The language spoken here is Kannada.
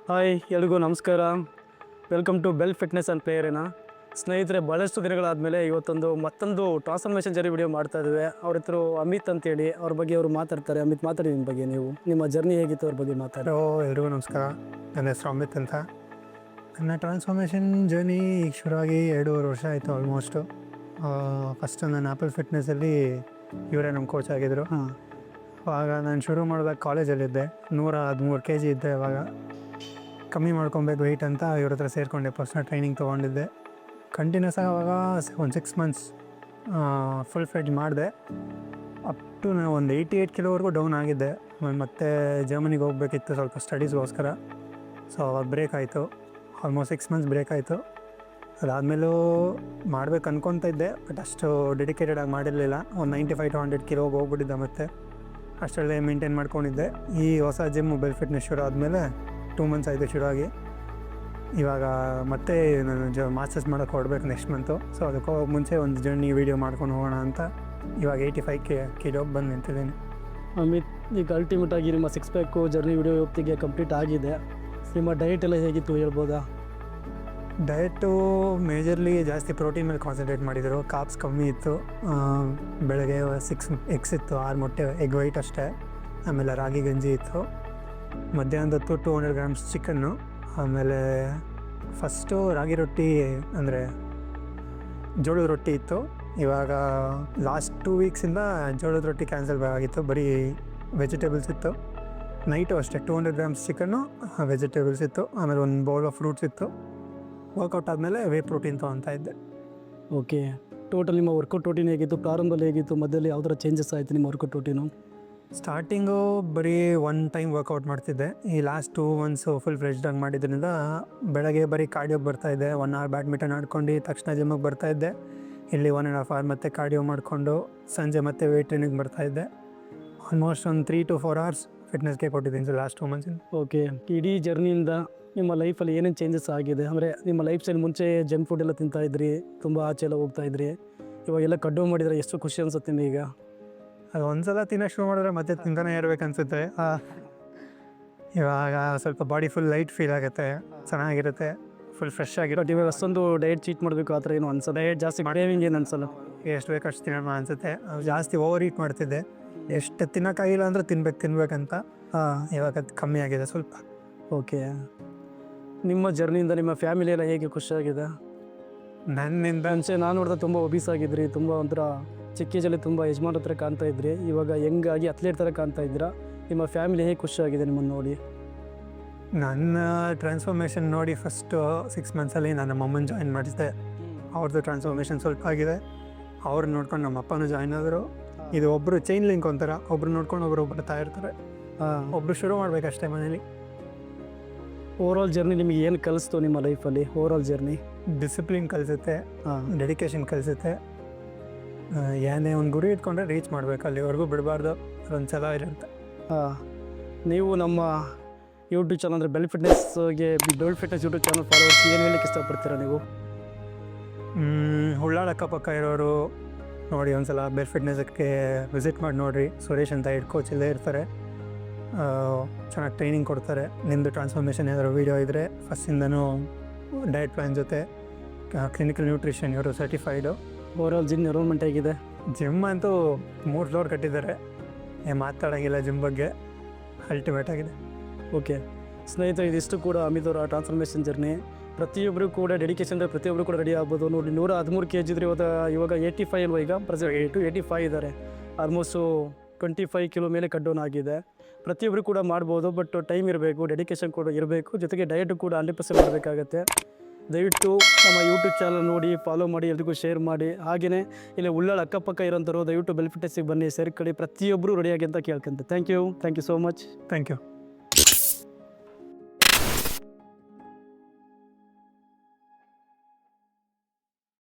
ಹಾಯ್ ಎಲ್ರಿಗೂ ನಮಸ್ಕಾರ. Welcome to Bell Fitness and ಪ್ಲೇಯರಿನ ಸ್ನೇಹಿತರೆ. ಭಾಳಷ್ಟು ದಿನಗಳಾದಮೇಲೆ ಮತ್ತೊಂದು ಟ್ರಾನ್ಸ್ಫಾರ್ಮೇಷನ್ ಜರ್ನಿ ವಿಡಿಯೋ ಮಾಡ್ತಾ ಇದ್ದೇವೆ. ಅವ್ರ ಹೆಸರು ಅಮಿತ್ ಅಂತೇಳಿ. ಅವ್ರ ಬಗ್ಗೆ ಅವರು ಮಾತಾಡ್ತಾರೆ. ಅಮಿತ್, ಮಾತಾಡಿ ನಿಮ್ಮ ಬಗ್ಗೆ. ನಿಮ್ಮ ಜರ್ನಿ ಹೇಗಿತ್ತು ಅವ್ರ ಬಗ್ಗೆ ಮಾತಾಡಿ. ಎಲ್ರಿಗೂ ನಮಸ್ಕಾರ. ನನ್ನ ಹೆಸರು ಅಮಿತ್ ಅಂತ. ನನ್ನ ಟ್ರಾನ್ಸ್ಫಾರ್ಮೇಷನ್ ಜರ್ನಿ ಈಗ ಶುರುವಾಗಿ 2.5 ವರ್ಷ ಆಯಿತು ಆಲ್ಮೋಸ್ಟು. ಫಸ್ಟ್ ನಾನು ಆ್ಯಪಲ್ ಫಿಟ್ನೆಸ್ಸಲ್ಲಿ ಇವರೇ ನಮ್ಮ ಕೋಚ್ ಆಗಿದ್ದರು. ಆವಾಗ ನಾನು ಶುರು ಮಾಡಿದಾಗ ಕಾಲೇಜಲ್ಲಿದ್ದೆ. 113 kg ಇದ್ದೆ. ಆವಾಗ ಕಮ್ಮಿ ಮಾಡ್ಕೊಬೇಕು ವೆಯ್ಟ್ ಅಂತ ಇವ್ರ ಹತ್ರ ಸೇರಿಕೊಂಡೆ. ಪರ್ಸ್ನಲ್ ಟ್ರೈನಿಂಗ್ ತೊಗೊಂಡಿದ್ದೆ. ಕಂಟಿನ್ಯೂಸ್ ಆಗಿ ಆವಾಗ ಒಂದು 6 months ಫುಲ್ ಫ್ಲೆಡ್ಜ್ ಮಾಡಿದೆ. ಅಪ್ ಟು ನಾನು ಒಂದು 88 kgವರೆಗೂ ಡೌನ್ ಆಗಿದ್ದೆ. ಮತ್ತೆ ಜರ್ಮನಿಗೆ ಹೋಗಬೇಕಿತ್ತು ಸ್ವಲ್ಪ ಸ್ಟಡೀಸ್ಗೋಸ್ಕರ. ಸೊ ಅವಾಗ ಬ್ರೇಕ್ ಆಯಿತು. ಆಲ್ಮೋಸ್ಟ್ 6 months ಬ್ರೇಕ್ ಆಯಿತು. ಅದಾದಮೇಲೂ ಮಾಡ್ಬೇಕು ಅನ್ಕೊತ ಇದ್ದೆ, ಬಟ್ ಅಷ್ಟು ಡೆಡಿಕೇಟೆಡಾಗಿ ಮಾಡಿರಲಿಲ್ಲ. ಒಂದು 95 to 100 kg ಹೋಗ್ಬಿಟ್ಟಿದ್ದೆ. ಮತ್ತು ಅಷ್ಟರಲ್ಲೇ ಮೇಂಟೈನ್ ಮಾಡ್ಕೊಂಡಿದ್ದೆ. ಈ ಹೊಸ ಜಿಮ್ ಬೆಲ್ ಫಿಟ್ನೆಸ್ ಶುರು ಆದಮೇಲೆ 2 months ಆಯಿತು ಶುರುವಾಗಿ. ಇವಾಗ ಮತ್ತೆ ನಾನು ಮಾಸ್ಟರ್ಸ್ ಮಾಡೋಕ್ಕೆ ಹೊರಡ್ಬೇಕು ನೆಕ್ಸ್ಟ್ ಮಂತು. ಸೊ ಅದಕ್ಕೆ ಮುಂಚೆ ಒಂದು ಜರ್ನಿ ವೀಡಿಯೋ ಮಾಡ್ಕೊಂಡು ಹೋಗೋಣ ಅಂತ ಇವಾಗ 85 kg ಬಂದು ನಿಂತಿದ್ದೀನಿ. ಅಮಿತ್, ಈಗ ಅಲ್ಟಿಮೇಟಾಗಿ ನಿಮ್ಮ 6 pack ಜರ್ನಿ ವಿಡಿಯೋ ಹೊತ್ತಿಗೆ ಕಂಪ್ಲೀಟ್ ಆಗಿದೆ. ನಿಮ್ಮ ಡಯಟ್ ಎಲ್ಲ ಹೇಗಿತ್ತು ಹೇಳ್ಬೋದಾ? ಡಯಟು ಮೇಜರ್ಲಿ ಜಾಸ್ತಿ ಪ್ರೋಟೀನ್ ಮೇಲೆ ಕಾನ್ಸಂಟ್ರೇಟ್ ಮಾಡಿದರು. ಕಾಪ್ಸ್ ಕಮ್ಮಿ ಇತ್ತು. ಬೆಳಗ್ಗೆ 6 eggs ಇತ್ತು, 6 ಮೊಟ್ಟೆ, ಎಗ್ ವೈಟ್ ಅಷ್ಟೇ. ಆಮೇಲೆ ರಾಗಿ ಗಂಜಿ ಇತ್ತು. ಮಧ್ಯಾಹ್ನದತ್ತು 200 grams ಚಿಕನ್ನು. ಆಮೇಲೆ ಫಸ್ಟು ರಾಗಿ ರೊಟ್ಟಿ ಅಂದರೆ ಜೋಳದ ರೊಟ್ಟಿ ಇತ್ತು. ಇವಾಗ ಲಾಸ್ಟ್ 2 weeksಯಿಂದ ಜೋಳದ ರೊಟ್ಟಿ ಕ್ಯಾನ್ಸಲ್ ಆಗಿತ್ತು. ಬರೀ ವೆಜಿಟೇಬಲ್ಸ್ ಇತ್ತು. ನೈಟು ಅಷ್ಟೇ 200 grams ಚಿಕನ್ನು, ವೆಜಿಟೇಬಲ್ಸ್ ಇತ್ತು. ಆಮೇಲೆ ಒಂದು ಬೌಲ್ ಆಫ್ ಫ್ರೂಟ್ಸ್ ಇತ್ತು. ವರ್ಕೌಟ್ ಆದಮೇಲೆ ವೇ ಪ್ರೋಟೀನ್ ತೊಗೊತಾ ಇದ್ದೆ. ಓಕೆ, ಟೋಟಲ್ ನಿಮ್ಮ ವರ್ಕೌಟ್ ರೂಟೀನ್ ಹೇಗಿತ್ತು? ಪ್ರಾರಂಭದಲ್ಲಿ ಹೇಗಿತ್ತು? ಮಧ್ಯದಲ್ಲಿ ಯಾವ ಥರ ಚೇಂಜಸ್ ಆಯಿತು ನಿಮ್ಮ ವರ್ಕೌಟ್ ರೂಟೀನು? ಸ್ಟಾರ್ಟಿಂಗು ಬರೀ 1 time ವರ್ಕೌಟ್ ಮಾಡ್ತಿದ್ದೆ. ಈ ಲಾಸ್ಟ್ 2 months ಫುಲ್ ಫ್ರೆಶ್ಡಾಗಿ ಮಾಡಿದ್ರಿಂದ ಬೆಳಗ್ಗೆ ಬರೀ ಕಾರ್ಡಿಯೋಗೆ ಬರ್ತಾಯಿದ್ದೆ. 1 hour ಬ್ಯಾಡ್ಮಿಂಟನ್ ಆಡ್ಕೊಂಡು ತಕ್ಷಣ ಜಿಮ್ಮಿಗೆ ಬರ್ತಾಯಿದ್ದೆ. ಇಲ್ಲಿ 1.5 hour ಮತ್ತೆ ಕಾರ್ಡಿಯೋ ಮಾಡಿಕೊಂಡು ಸಂಜೆ ಮತ್ತೆ ವೇಟ್ ಟ್ರೈನಿಂಗ್ ಬರ್ತಾಯಿದ್ದೆ. ಆಲ್ಮೋಸ್ಟ್ ಒಂದು 3 to 4 hours ಫಿಟ್ನೆಸ್ಗೆ ಕೊಟ್ಟಿದ್ದೀನಿ ಲಾಸ್ಟ್ 2 months. ಓಕೆ, ಇಡೀ ಜರ್ನಿಯಿಂದ ನಿಮ್ಮ ಲೈಫಲ್ಲಿ ಏನೇನು ಚೇಂಜಸ್ ಆಗಿದೆ? ಅಂದರೆ ನಿಮ್ಮ ಲೈಫ್ ಸ್ಟೈಲ್ ಮುಂಚೆ ಜಂಕ್ ಫುಡ್ ಎಲ್ಲ ತಿಂತಾಯಿದ್ರಿ, ತುಂಬ ಆಚೆ ಎಲ್ಲ ಹೋಗ್ತಾಯಿದ್ರಿ. ಇವಾಗೆಲ್ಲ ಕಡ್ಡು ಮಾಡಿದರೆ ಎಷ್ಟು ಖುಷಿ ಅನಿಸುತ್ತೆ ನಿಮಗೆ? ಅದು ಒಂದು ಸಲ ತಿನ್ನೋಕೆ ಶುರು ಮಾಡಿದ್ರೆ ಮತ್ತೆ ತಿಂತಾನೆ ಇರ್ಬೇಕು ಅನಿಸುತ್ತೆ. ಇವಾಗ ಸ್ವಲ್ಪ ಬಾಡಿ ಫುಲ್ ಲೈಟ್ ಫೀಲ್ ಆಗುತ್ತೆ, ಚೆನ್ನಾಗಿರುತ್ತೆ, ಫುಲ್ ಫ್ರೆಶ್ ಆಗಿರೋ. ಬಟ್ ಇವಾಗ ಅಷ್ಟೊಂದು ಡಯಟ್ ಚೀಟ್ ಮಾಡಬೇಕು ಆ ಥರ ಏನು ಅನ್ಸಲ್ಲ? ಡಯಟ್ ಜಾಸ್ತಿ ಕ್ರೇವಿಂಗ್ ಏನು ಅನ್ಸಲ್ಲ? ಎಷ್ಟು ಬೇಕು ಅಷ್ಟು ತಿನ್ನೋಣ ಅನಿಸುತ್ತೆ. ಜಾಸ್ತಿ ಓವರ್ ಈಟ್ ಮಾಡ್ತಿದ್ದೆ. ಎಷ್ಟು ತಿನ್ನೋಕ್ಕಾಗಿಲ್ಲ ಅಂದರೆ ತಿನ್ಬೇಕಂತ. ಇವಾಗ ಅದು ಕಮ್ಮಿ ಆಗಿದೆ ಸ್ವಲ್ಪ. ಓಕೆ, ನಿಮ್ಮ ಜರ್ನಿಯಿಂದ ನಿಮ್ಮ ಫ್ಯಾಮಿಲಿ ಎಲ್ಲ ಹೇಗೆ ಖುಷಿಯಾಗಿದೆ? ನನ್ನಿಂದ ಮುಂಚೆ ನಾನು ನೋಡಿದ್ರೆ ತುಂಬ ಒಬೀಸ್ ಆಗಿದ್ರಿ, ತುಂಬ ಒಂಥರ ಚಿಕ್ಕ ಏಜಲ್ಲಿ ತುಂಬ ಯಜಮಾನ್ ಹತ್ರ ಕಾಣ್ತಾ ಇದ್ರಿ. ಇವಾಗ ಹೆಂಗಾಗಿ ಅಥ್ಲೇಟ್ ಥರ ಕಾಣ್ತಾ ಇದ್ದೀರಾ. ನಿಮ್ಮ ಫ್ಯಾಮಿಲಿ ಹೇಗೆ ಖುಷಿಯಾಗಿದೆ ನಿಮ್ಮನ್ನು ನೋಡಿ? ನನ್ನ ಟ್ರಾನ್ಸ್ಫಾರ್ಮೇಷನ್ ನೋಡಿ ಫಸ್ಟು 6 monthsಲ್ಲಿ ನಾನು ನಮ್ಮಮ್ಮನ ಜಾಯಿನ್ ಮಾಡಿಸಿದೆ. ಅವ್ರದ್ದು ಟ್ರಾನ್ಸ್ಫಾರ್ಮೇಷನ್ ಸ್ವಲ್ಪ ಆಗಿದೆ. ಅವ್ರನ್ನ ನೋಡ್ಕೊಂಡು ನಮ್ಮ ಅಪ್ಪನೂ ಜಾಯ್ನ್ ಆದರು. ಇದು ಒಬ್ಬರು ಚೈನ್ ಲಿಂಕ್ ಒಂಥರ, ಒಬ್ರು ನೋಡ್ಕೊಂಡು ಒಬ್ಬರು ಬರ್ತಾ ಇರ್ತಾರೆ. ಒಬ್ಬರು ಶುರು ಮಾಡಬೇಕಷ್ಟೇ ಮನೇಲಿ. ಓವರಾಲ್ ಜರ್ನಿ ನಿಮಗೆ ಏನು ಕಲಿಸ್ತು ನಿಮ್ಮ ಲೈಫಲ್ಲಿ? ಓವರಾಲ್ ಜರ್ನಿ ಡಿಸಿಪ್ಲಿನ್ ಕಲಿಸುತ್ತೆ, ಡೆಡಿಕೇಶನ್ ಕಲಿಸುತ್ತೆ. ಏನೇ ಒಂದು ಗುರಿ ಇಟ್ಕೊಂಡ್ರೆ ರೀಚ್ ಮಾಡಬೇಕು, ಅಲ್ಲಿವರೆಗೂ ಬಿಡಬಾರ್ದು. ಅದೊಂದು ಸಲ ಇರುತ್ತೆ. ನೀವು ನಮ್ಮ ಯೂಟ್ಯೂಬ್ ಚಾನಲ್ ಅಂದರೆ ಬೆಲ್ ಫಿಟ್ನೆಸ್ಗೆ Bell Fitness YouTube channel followers ಏನು ಹೇಳಲಿಕ್ಕೆ ಇಷ್ಟಪಡ್ತೀರಾ ನೀವು? ಉಳ್ಳಾಳ ಅಕ್ಕಪಕ್ಕ ಇರೋರು ನೋಡಿ, ಒಂದ್ಸಲ ಬೆಲ್ ಫಿಟ್ನೆಸ್ಗೆ ವಿಸಿಟ್ ಮಾಡಿ ನೋಡಿರಿ. ಸುರೇಶ್ ಅಂತ ಹೆಡ್ ಕೋಚ್ ಇಲ್ಲೇ ಇರ್ತಾರೆ. ಚೆನ್ನಾಗಿ ಟ್ರೈನಿಂಗ್ ಕೊಡ್ತಾರೆ. ನಿಮ್ಮದು ಟ್ರಾನ್ಸ್ಫಾರ್ಮೇಷನ್ ಏನಾದರೂ ವೀಡಿಯೋ ಇದ್ದರೆ ಫಸ್ಟಿಂದನೂ ಡಯಟ್ ಪ್ಲ್ಯಾನ್ ಜೊತೆ ಕ್ಲಿನಿಕಲ್ ನ್ಯೂಟ್ರಿಷನ್ ಇವರು ಸರ್ಟಿಫೈಡು. ಓವರಾಲ್ ಜಿಮ್ ಎನ್ರೋಲ್ಮೆಂಟ್ ಹೇಗಿದೆ? ಜಿಮ್ ಅಂತೂ 3 floor ಕಟ್ಟಿದ್ದಾರೆ. ಮಾತಾಡೋಂಗಿಲ್ಲ ಜಿಮ್ ಬಗ್ಗೆ. ಅಲ್ಟಿಮೇಟ್ ಆಗಿದೆ. ಓಕೆ ಸ್ನೇಹಿತರೆ, ಇದಿಷ್ಟು ಕೂಡ ಅಮಿತ್ ಅವರ ಟ್ರಾನ್ಸ್ಫಾರ್ಮೇಷನ್ ಜರ್ನಿ. ಪ್ರತಿಯೊಬ್ಬರು ಕೂಡ ಡೆಡಿಕೇಶನ್ ಅಂದರೆ ಪ್ರತಿಯೊಬ್ಬರು ಕೂಡ ರೆಡಿ ಆಗ್ಬೋದು. ನೋಡಿ, 113 kg ಇದ್ದರೆ ಇವಾಗ 85 ಅಲ್ವ? ಈಗ ಪ್ರೆಸೆಂಟ್ 85 ಇದ್ದಾರೆ. ಆಲ್ಮೋಸ್ಟು 25 kg ಮೇಲೆ ಕಟ್ ಡೌನ್ ಆಗಿದೆ. ಪ್ರತಿಯೊಬ್ಬರು ಕೂಡ ಮಾಡ್ಬೋದು, ಬಟ್ ಟೈಮ್ ಇರಬೇಕು, ಡೆಡಿಕೇಶನ್ ಕೂಡ ಇರಬೇಕು, ಜೊತೆಗೆ ಡಯಟು ಕೂಡ 100% ಮಾಡಬೇಕಾಗತ್ತೆ. ದಯವಿಟ್ಟು ನಮ್ಮ ಯೂಟ್ಯೂಬ್ ಚಾನಲ್ ನೋಡಿ, ಫಾಲೋ ಮಾಡಿ, ಎಲ್ರಿಗೂ ಶೇರ್ ಮಾಡಿ. ಹಾಗೆಯೇ ಇಲ್ಲಿ ಉಳ್ಳಾಳ ಅಕ್ಕಪಕ್ಕ ಇರೋಂಥವ್ರು ದಯವಿಟ್ಟು ಬೆಲ್ ಫಿಟ್ನೆಸ್ಸಿಗೆ ಬನ್ನಿ, ಸೇರ್ಕೊಳ್ಳಿ. ಪ್ರತಿಯೊಬ್ಬರು ರೆಡಿಯಾಗಿ ಅಂತ ಕೇಳ್ಕೊಂತೆ. Thank you so much. Thank you.